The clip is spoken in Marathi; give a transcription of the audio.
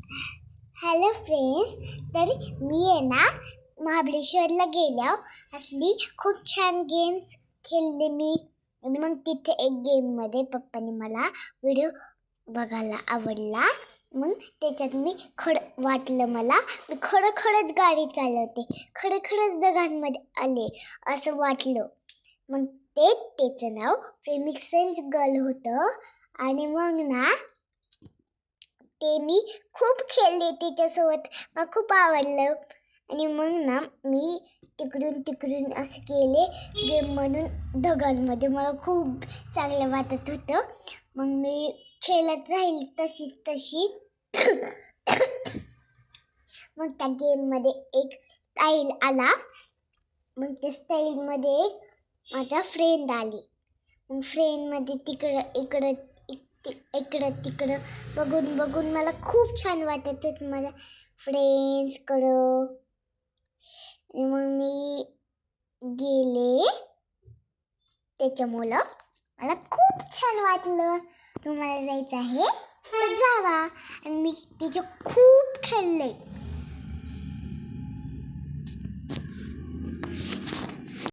हॅलो फ्रेंड्स, तर मी आहे ना महाबळेश्वरला गेल्यावर असली खूप छान गेम्स खेळले मी. आणि मग तिथे एक गेममध्ये पप्पाने मला व्हिडिओ बघायला आवडला. मग त्याच्यात मी वाटलं मला मी खरंच गाडी चालवते, खरंच दगांमध्ये आले असं वाटलं. मग त्याचं नाव प्रेमिक्सेंस गर्ल होतं. आणि मग ना ते मी खूप खेळले त्याच्यासोबत, मला खूप आवडलं. आणि मग ना मी तिकडून असं केले गेम म्हणून दगडांमध्ये, मला खूप चांगलं वाटत होतं. मग मी खेळत राहील तशीच मग त्या गेममध्ये एक स्टाईल आला. मग त्या स्टाईलमध्ये माझा फ्रेंड आली. मग फ्रेंडमध्ये इकडं तिकडं बघून मला खूप छान वाटत होतं माझ्या फ्रेंड्सकडं. मग मी गेले त्याच्यामुळं मला खूप छान वाटलं. तुम्हाला जायचं आहे तर जावा. आणि मी तिचे खूप खेळले.